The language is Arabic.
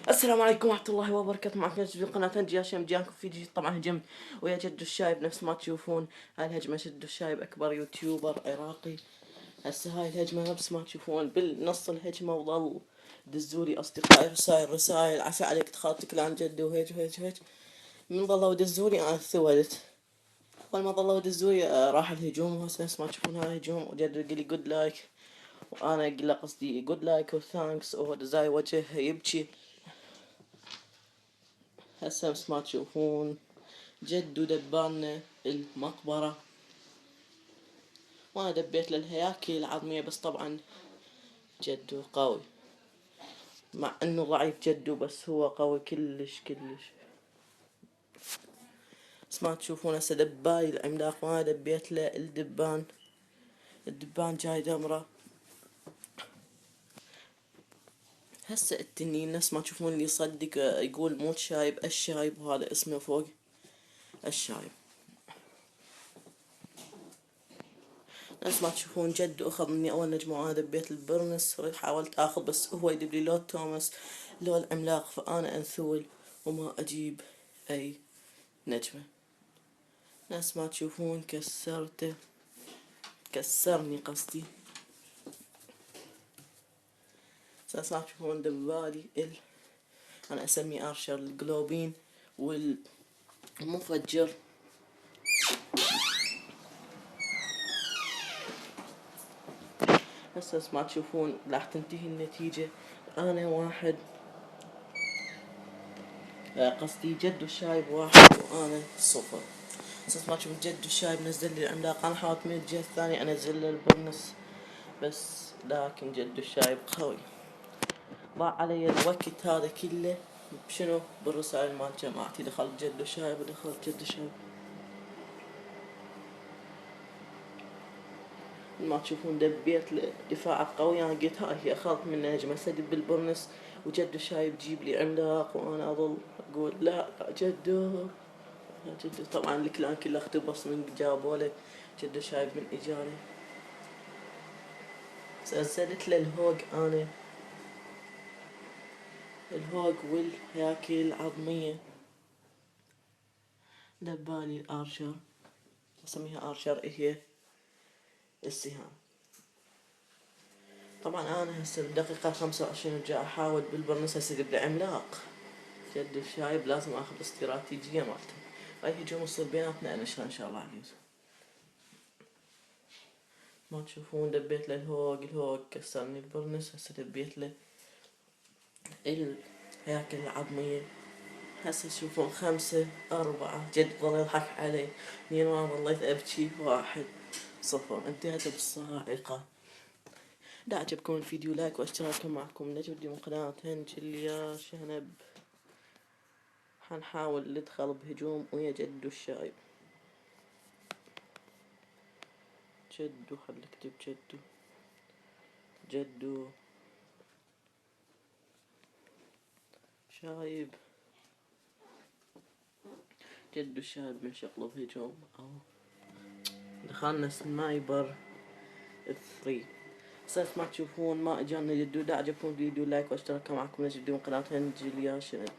السلام عليكم ورحمة الله وبركاته. معكم نجد في قناة نجي هاشم. جاكم في جديد. طبعا هجمت ويا جدو الشايب نفس ما تشوفون. هاي الهجمة جدو الشايب أكبر يوتيوبر عراقي. هسه هاي الهجمة نفس ما تشوفون بالنص الهجمة وظل دزولي أصدقائي رسائل عسى عليك تخاطك لان جدو وهيج وهيج وهيج. من ظلوا دزولي أنا ثولت. أول ما ظلوا دزولي راح الهجوم. وهسه نفس ما تشوفون هاي الهجوم وجدو قال لي جود لايك وأنا قل له قصدي جود لايك وثانكس وهو دزاي وجهه يبكي. هسه بس ما تشوفون جدو دبالنا المقبرة وانا دبيت للهياكل العظمية. بس طبعا جدو قوي مع انه ضعيف جدو بس هو قوي كلش كلش. بس ما تشوفون هسه دباي العملاق وانا دبيت له الدبان جاي دمره. هسه التنين نفس ما تشوفون اللي يصدق يقول موت شايب الشايب وهذا اسمه فوق الشايب. نفس ما تشوفون جدو اخذ مني اول نجمة وانا دبيت البرنس. حاولت اخذ بس هو يدب لي لو توماس لو العملاق فانا انثول وما اجيب اي نجمة. نفس ما تشوفون كسرني قصدي. نفس ما تشوفون دبالي انا اسميه ارشر الجلوبين والمفجر. هسه ما تشوفون راح تنتهي النتيجة. انا واحد قصدي جدو الشايب واحد وانا صفر. اساس ما تشوف جدو الشايب نزل لي العملاق. انا حاولت من الجهة الثانية انزل له البرنس بس لكن جدو الشايب قوي. ضاع علي الوقت هذا كله بشنو؟ بالرسائل مال جماعتي. دخلت جدو الشايب ودخلت جدو الشايب. ما تشوفون دبيت له دفاعات قوية. انا قلت هاي هي اخذت من نجمة هسه دب بالبرنس وجدو الشايب جيب لي عملاق وانا اظل اقول لا جدو. طبعا الكلان كله اختبص من جابوا له. جدو شايب من اجاني. نزلت له الهوج انا الهوج والهياكل العظمية. دبالي الارشر اسميها ارشر هي السهام. طبعا انا هسه بالدقيقة 25 وجاي احاول بالبرنس هسه يجيب لي عملاق. جدو الشايب لازم اخذ الاستراتيجية مالته. هاي هجوم يصير بيناتنا انشرا ان شاء الله عزيز. ما تشوفون دبيت له الهوج كسرني البرنس. هسه دبيت له الهياكل العظمية. هسه تشوفون 5-4 جد ظل يضحك علي. اثنين ما ظليت ابكي 1-0 انتهت بالصاعقة. اذا عجبكم الفيديو لايك واشتراك معكم نجد من قناة هنجل يا شنب. حنحاول ندخل بهجوم ويا جدو الشايب. جدو خليك اكتب جدو شايب. جدو الشايب من شغله بهجوم او دخلنا سنايبر 3. اساس ما تشوفون ما اجانا جدو. اذا عجبكم الفيديو لايك واشتراك معكم نجد من قناة هنجل يا شنب.